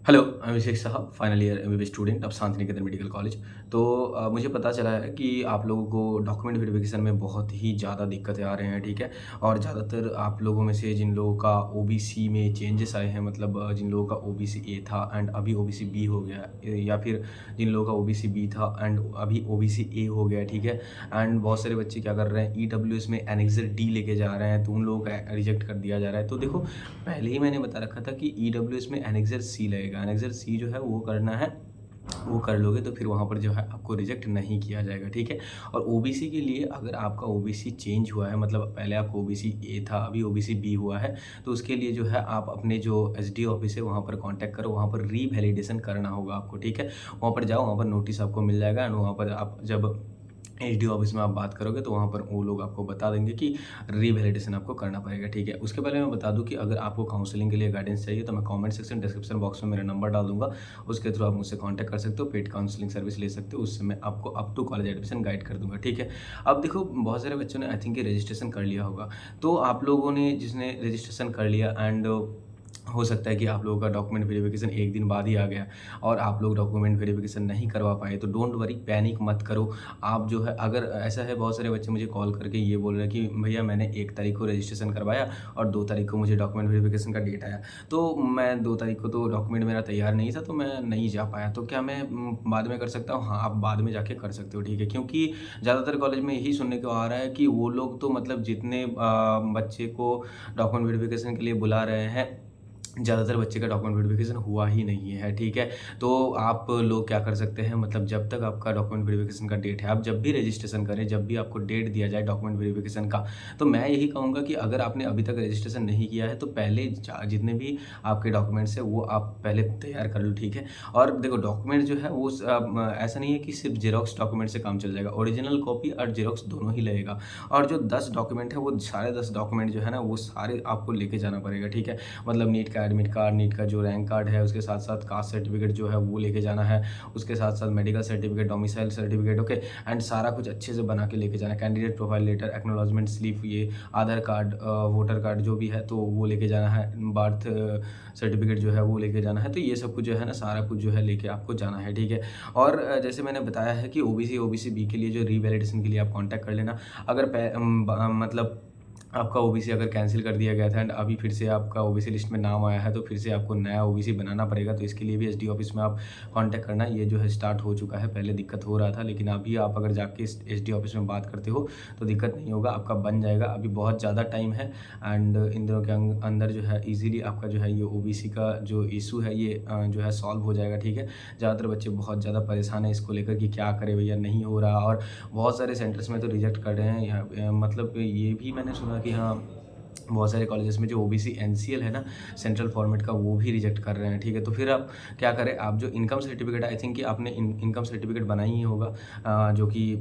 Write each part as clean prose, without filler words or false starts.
Hello, अभिषेक साहब, final year MBBS student of Shanti Niketan medical college. तो मुझे पता चला है कि आप लोगों को डॉक्यूमेंट वेरिफिकेशन में बहुत ही ज़्यादा दिक्कतें आ रहे हैं, ठीक है? और ज़्यादातर आप लोगों में से जिन लोगों का ओबीसी में चेंजेस आए हैं, मतलब जिन लोगों का ओबीसी ए था एंड अभी ओबीसी बी हो गया है, या फिर जिन लोगों का ओबीसी बी था एंड अभी ओबीसी ए हो गया है, ठीक है? एंड बहुत सारे बच्चे क्या कर रहे हैं, ईडब्ल्यूएस में एनेक्सर डी लेके जा रहे हैं, तो उन लोगों का रिजेक्ट कर दिया जा रहा है। तो देखो, पहले ही मैंने बता रखा था कि ईडब्ल्यूएस में एनेक्सर सी लगेगा। एनेक्सर सी जो है वो करना है, वो कर लोगे तो फिर वहाँ पर जो है आपको रिजेक्ट नहीं किया जाएगा, ठीक है? और ओबीसी के लिए अगर आपका ओबीसी चेंज हुआ है, मतलब पहले आपका ओबीसी ए था, अभी ओबीसी बी हुआ है, तो उसके लिए जो है आप अपने जो एसडीओ ऑफिस है वहाँ पर कॉन्टैक्ट करो, वहाँ पर रीवैलिडेशन करना होगा आपको, ठीक है? वहाँ पर जाओ, वहाँ पर नोटिस आपको मिल जाएगा एंड वहाँ पर आप जब एसडीओ ऑफिस में आप बात करोगे तो वहाँ पर वो लोग आपको बता देंगे कि रीवैलिडेशन आपको करना पड़ेगा, ठीक है? उसके पहले मैं बता दूँ कि अगर आपको काउंसलिंग के लिए गाइडेंस चाहिए तो मैं कमेंट सेक्शन डिस्क्रिप्शन बॉक्स में मेरा नंबर डाल दूँगा। उसके थ्रू आप मुझसे कॉन्टैक्ट कर सकते हो, पेड काउंसलिंग सर्विस ले सकते हो, उससे मैं आपको up to college admission guide कर दूँगा, ठीक है? अब देखो, बहुत सारे बच्चों ने आई थिंक कि रजिस्ट्रेशन कर लिया होगा। तो आप लोगों ने जिसने रजिस्ट्रेशन कर लिया एंड हो सकता है कि आप लोगों का डॉक्यूमेंट वेरिफिकेशन 1 दिन बाद ही आ गया और आप लोग डॉक्यूमेंट वेरिफिकेशन नहीं करवा पाए, तो डोंट वरी, पैनिक मत करो। आप जो है, अगर ऐसा है, बहुत सारे बच्चे मुझे कॉल करके ये बोल रहे हैं कि भैया मैंने 1 तारीख को रजिस्ट्रेशन करवाया और 2 तारीख को मुझे डॉक्यूमेंट वेरिफिकेशन का डेट आया। तो मैं 2 तारीख को तो डॉक्यूमेंट मेरा तैयार नहीं था, तो मैं नहीं जा पाया। तो क्या मैं बाद में कर सकता हूँ? हाँ, आप बाद में जाके कर सकते हो, ठीक है? क्योंकि ज़्यादातर कॉलेज में यही सुनने को आ रहा है कि वो लोग तो मतलब जितने बच्चे को डॉक्यूमेंट वेरिफिकेशन के लिए बुला रहे हैं, ज़्यादातर बच्चे का डॉक्यूमेंट वेरिफिकेशन हुआ ही नहीं है, ठीक है? तो आप लोग क्या कर सकते हैं, मतलब जब तक आपका डॉक्यूमेंट वेरिफिकेशन का डेट है, आप जब भी रजिस्ट्रेशन करें, जब भी आपको डेट दिया जाए डॉक्यूमेंट वेरिफिकेशन का, तो मैं यही कहूँगा कि अगर आपने अभी तक रजिस्ट्रेशन नहीं किया है, तो पहले जितने भी आपके डॉक्यूमेंट्स हैं, वो आप पहले तैयार कर लो, ठीक है? और देखो, डॉक्यूमेंट जो है वो ऐसा नहीं है कि सिर्फ जेरॉक्स डॉक्यूमेंट से काम चल जाएगा, ओरिजिनल कॉपी और जेरॉक्स दोनों ही लगेगा। और जो 10 डॉक्यूमेंट है, वो सारे 10 डॉक्यूमेंट जो है ना, वो सारे आपको लेके जाना पड़ेगा, ठीक है? मतलब नीट का एडमिट कार्ड, नीट का जो रैंक कार्ड है, उसके साथ-साथ कास्ट सर्टिफिकेट जो है वो लेके जाना है, उसके साथ-साथ medical certificate, domicile certificate, okay? And सारा कुछ अच्छे से बना के लेके जाना है। Candidate profile letter, acknowledgement slip, ये आधार कार्ड, वोटर कार्ड जो भी है तो वो लेके जाना है, बर्थ सर्टिफिकेट जो है वो लेके जाना है। तो ये सब कुछ जो है ना, सारा कुछ जो है लेके आपको जाना है, ठीक है? और जैसे मैंने बताया है कि ओबीसी, ओबीसी बी के लिए जो रीवैलिडेशन के लिए आप कॉन्टैक्ट कर लेना। अगर मतलब आपका ओबीसी अगर कैंसल कर दिया गया था एंड अभी फिर से आपका ओबीसी लिस्ट में नाम आया है, तो फिर से आपको नया ओबीसी बनाना पड़ेगा। तो इसके लिए भी एसडी ऑफिस में आप कांटेक्ट करना, ये जो है स्टार्ट हो चुका है। पहले दिक्कत हो रहा था, लेकिन अभी आप अगर जाके एसडी ऑफिस में बात करते हो तो दिक्कत नहीं होगा, आपका बन जाएगा। अभी बहुत ज़्यादा टाइम है एंड इन दिनों के अंदर जो है ईजिली आपका जो है ये ओबीसी का जो इशू है ये जो है सॉल्व हो जाएगा, ठीक है? ज़्यादातर बच्चे बहुत ज़्यादा परेशान हैं इसको लेकर कि क्या करें भैया, नहीं हो रहा। और बहुत सारे सेंटर्स में तो रिजेक्ट कर रहे हैं। यहाँ मतलब ये भी मैंने सुना कि हाँ, बहुत सारे कॉलेजेस में जो ओबीसी एनसीएल है ना, सेंट्रल फॉर्मेट का, वो भी रिजेक्ट कर रहे हैं, ठीक है? तो फिर आप क्या करें, आप जो इनकम सर्टिफिकेट, आई थिंक कि आपने इनकम सर्टिफिकेट बनाई ही होगा, जो कि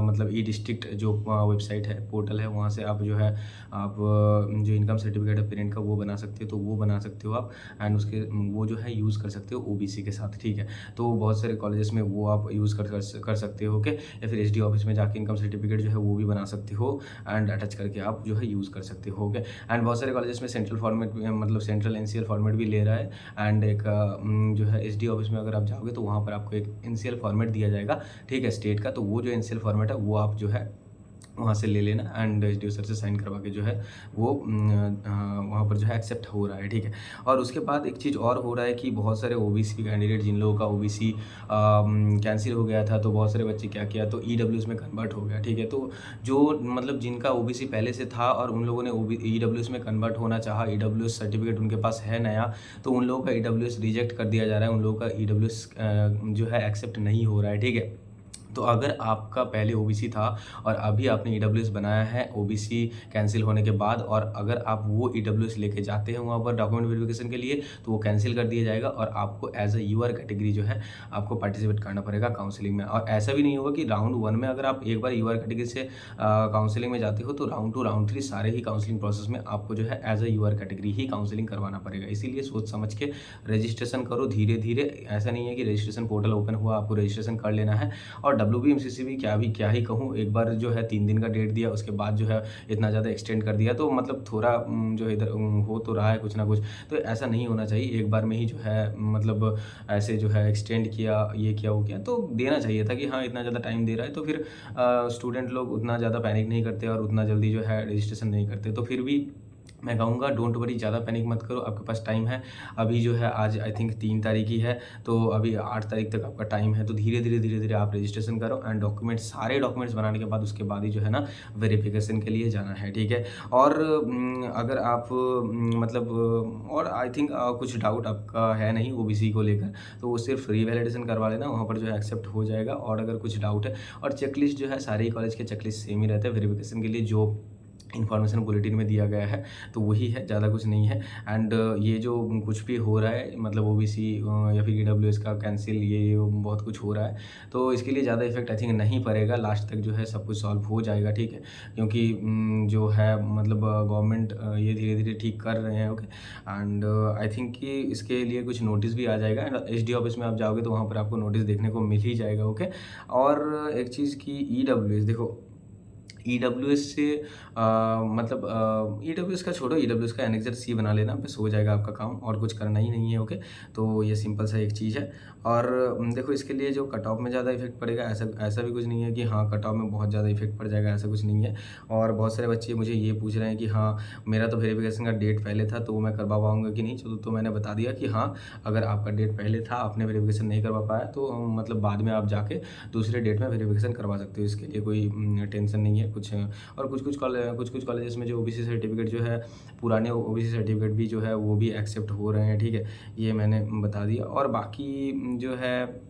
मतलब ई डिस्ट्रिक्ट जो वेबसाइट है, पोर्टल है, वहाँ से आप जो है आप जो इनकम सर्टिफिकेट है पेरेंट का, वो बना सकते हो। तो वो बना सकते हो आप एंड उसके वो जो है यूज़ कर सकते हो ओबीसी के साथ, ठीक है? तो बहुत सारे कॉलेजेस में वो आप यूज़ कर सकते हो, ओके? या फिर एसडी ऑफिस में जाके इनकम सर्टिफिकेट जो है वो भी बना सकते हो एंड अटैच करके आप जो है यूज़ कर सकते हो, ओके? एंड बहुत सारे कॉलेजेस में सेंट्रल फॉर्मेट भी, मतलब सेंट्रल एनसीएल फॉर्मेट भी ले रहा है एंड एक जो है एसडी ऑफिस में अगर आप जाओगे तो वहाँ पर आपको एक एनसीएल फॉर्मेट दिया जाएगा, ठीक है, स्टेट का। तो वो जो एनसीएल फॉर्मेट है वो आप जो है वहाँ से ले लेना एंड एसडीओ सर से साइन करवा के जो है वो वहाँ पर जो है एक्सेप्ट हो रहा है, ठीक है? और उसके बाद एक चीज़ और हो रहा है कि बहुत सारे ओबीसी कैंडिडेट, जिन लोगों का ओबीसी कैंसिल हो गया था, तो बहुत सारे बच्चे क्या किया, तो ईडब्ल्यूएस में कन्वर्ट हो गया, ठीक है? तो जो मतलब जिनका ओबीसी पहले से था और उन लोगों ने ईडब्ल्यूएस में कन्वर्ट होना चाहा, ईडब्ल्यूएस सर्टिफिकेट उनके पास है नया, तो उन लोगों का ईडब्ल्यूएस रिजेक्ट कर दिया जा रहा है, उन लोगों का ईडब्ल्यूएस जो है एक्सेप्ट नहीं हो रहा है, ठीक है? तो अगर आपका पहले ओबीसी था और अभी आपने ईडब्ल्यूएस बनाया है ओबीसी कैंसिल होने के बाद, और अगर आप वो ईडब्ल्यूएस लेके जाते हैं वहाँ पर डॉक्यूमेंट वेरिफिकेशन के लिए, तो वो कैंसिल कर दिया जाएगा और आपको एज अ यूआर कैटेगरी जो है आपको पार्टिसिपेट करना पड़ेगा काउंसलिंग में। और ऐसा भी नहीं होगा कि राउंड 1 में अगर आप एक बार यूआर कैटेगरी से काउंसलिंग में जाते हो, तो राउंड 2, राउंड 3 सारे ही काउंसलिंग प्रोसेस में आपको जो है एज अ यूआर कैटेगरी ही काउंसलिंग करवाना पड़ेगा। इसीलिए सोच समझ के रजिस्ट्रेशन करो धीरे-धीरे। ऐसा नहीं है कि रजिस्ट्रेशन पोर्टल ओपन हुआ, आपको रजिस्ट्रेशन कर लेना है और डब्ल्यूबीएमसीसी भी क्या ही कहूँ, एक बार जो है 3 दिन का डेट दिया, उसके बाद जो है इतना ज़्यादा एक्सटेंड कर दिया, तो मतलब थोड़ा जो इधर हो तो रहा है कुछ ना कुछ। तो ऐसा नहीं होना चाहिए, एक बार में ही जो है मतलब ऐसे जो है एक्सटेंड किया, ये किया, वो किया, तो देना चाहिए था कि हाँ, इतना ज़्यादा टाइम दे रहा है, तो फिर स्टूडेंट लोग उतना ज़्यादा पैनिक नहीं करते और उतना जल्दी जो है रजिस्ट्रेशन नहीं करते। तो फिर भी मैं कहूँगा डोंट वरी, ज़्यादा पैनिक मत करो, आपके पास टाइम है। अभी जो है आज आई थिंक 3 तारीख ही है, तो अभी 8 तारीख तक आपका टाइम है, तो धीरे-धीरे आप रजिस्ट्रेशन करो एंड सारे डॉक्यूमेंट्स बनाने के बाद उसके बाद ही जो है ना वेरिफ़िकेशन के लिए जाना है, ठीक है? और अगर आप मतलब और आई थिंक कुछ डाउट आपका है नहीं ओबीसी को लेकर, तो वो सिर्फ रीवैलिडेशन करवा लेना, वहाँ पर जो है एक्सेप्ट हो जाएगा। और अगर कुछ डाउट है, और चेकलिस्ट जो है सारे ही कॉलेज के चेकलिस्ट सेम ही रहते हैं वेरिफ़िकेशन के लिए, जो इन्फॉर्मेशन बुलेटिन में दिया गया है, तो वही है, ज़्यादा कुछ नहीं है। एंड ये जो कुछ भी हो रहा है मतलब ओबीसी या फिर ईडब्ल्यूएस का कैंसिल, ये वो बहुत कुछ हो रहा है, तो इसके लिए ज़्यादा इफेक्ट आई थिंक नहीं पड़ेगा, लास्ट तक जो है सब कुछ सॉल्व हो जाएगा, ठीक है? क्योंकि जो है मतलब गवर्नमेंट ये धीरे-धीरे ठीक कर रहे हैं, ओके? एंड आई थिंक कि इसके लिए कुछ नोटिस भी आ जाएगा, एंड एसडी ऑफिस में आप जाओगे तो वहाँ पर आपको नोटिस देखने को मिल ही जाएगा, ओके? और एक चीज़ की ईडब्ल्यूएस देखो, ईडब्ल्यूएस से मतलब ईडब्ल्यूएस का छोड़ो, ईडब्ल्यूएस का एनेक्सर सी बना लेना, बस हो जाएगा आपका काम, और कुछ करना ही नहीं है, ओके? तो ये सिंपल सा एक चीज़ है। और देखो इसके लिए जो कट ऑफ में ज़्यादा इफेक्ट पड़ेगा, ऐसा ऐसा भी कुछ नहीं है कि हाँ, कट ऑफ में बहुत ज़्यादा इफेक्ट पड़ जाएगा, ऐसा कुछ नहीं है। और बहुत सारे बच्चे मुझे ये पूछ रहे हैं कि हाँ, मेरा तो वेरिफिकेशन का डेट पहले था, तो मैं करवा पाऊँगा कि नहीं? चलो, तो मैंने बता दिया कि हाँ, अगर आपका डेट पहले था, आपने वेरिफिकेशन नहीं करवा पाया, तो मतलब बाद में आप जाके दूसरे डेट में वेरिफिकेशन करवा सकते हो, इसके लिए कोई टेंशन नहीं है कुछ। और कुछ-कुछ कॉलेजेस में जो ओबीसी सर्टिफिकेट जो है, पुराने ओबीसी सर्टिफिकेट भी जो है वो भी एक्सेप्ट हो रहे हैं, ठीक है? ये मैंने बता दिया। और बाकी जो है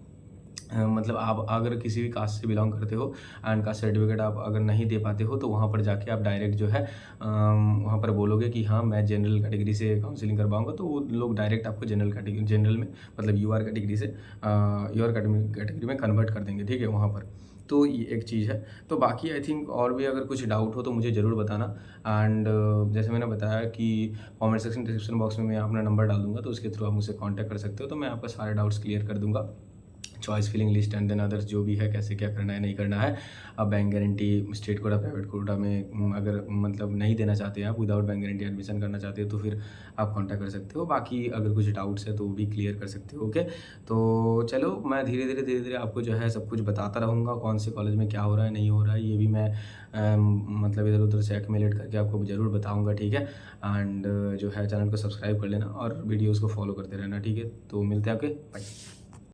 मतलब आप अगर किसी भी कास्ट से बिलॉन्ग करते हो एंड कास्ट सर्टिफिकेट आप अगर नहीं दे पाते हो, तो वहाँ पर जाके आप डायरेक्ट जो है वहाँ पर बोलोगे कि हाँ, मैं जनरल कैटेगरी से काउंसलिंग करवाऊँगा, तो वो लोग डायरेक्ट आपको जनरल में मतलब यूआर कैटेगरी से यूआर कैटेगरी में कन्वर्ट कर देंगे, ठीक है? वहाँ पर। तो ये एक चीज़ है। तो बाकी आई थिंक और भी अगर कुछ डाउट हो तो मुझे ज़रूर बताना। एंड जैसे मैंने बताया कि कमेंट सेक्शन डिस्क्रिप्शन बॉक्स में मैं अपना नंबर डाल दूँगा, तो उसके थ्रू आप मुझसे कॉन्टैक्ट कर सकते हो, तो मैं आपका सारे डाउट्स क्लियर कर दूँगा। Choice filling list and then others जो भी है, कैसे क्या करना है, नहीं करना है। अब bank guarantee state quota, private quota में अगर मतलब नहीं देना चाहते हैं आप, विदाउट बैंक गारंटी एडमिशन करना चाहते हो, तो फिर आप कॉन्टैक्ट कर सकते हो। बाकी अगर कुछ डाउट्स है तो वो भी क्लियर कर सकते हो, ओके? तो चलो, मैं धीरे-धीरे आपको जो है सब कुछ बताता रहूँगा, कौन से कॉलेज में क्या हो रहा है, नहीं हो रहा है, ये भी मैं मतलब इधर-उधर से एक्यूमुलेट करके आपको ज़रूर बताऊँगा, ठीक है? एंड जो है चैनल को सब्सक्राइब कर लेना और वीडियोज़ को फॉलो करते रहना, ठीक है? तो मिलते हैं, ओके? बाय।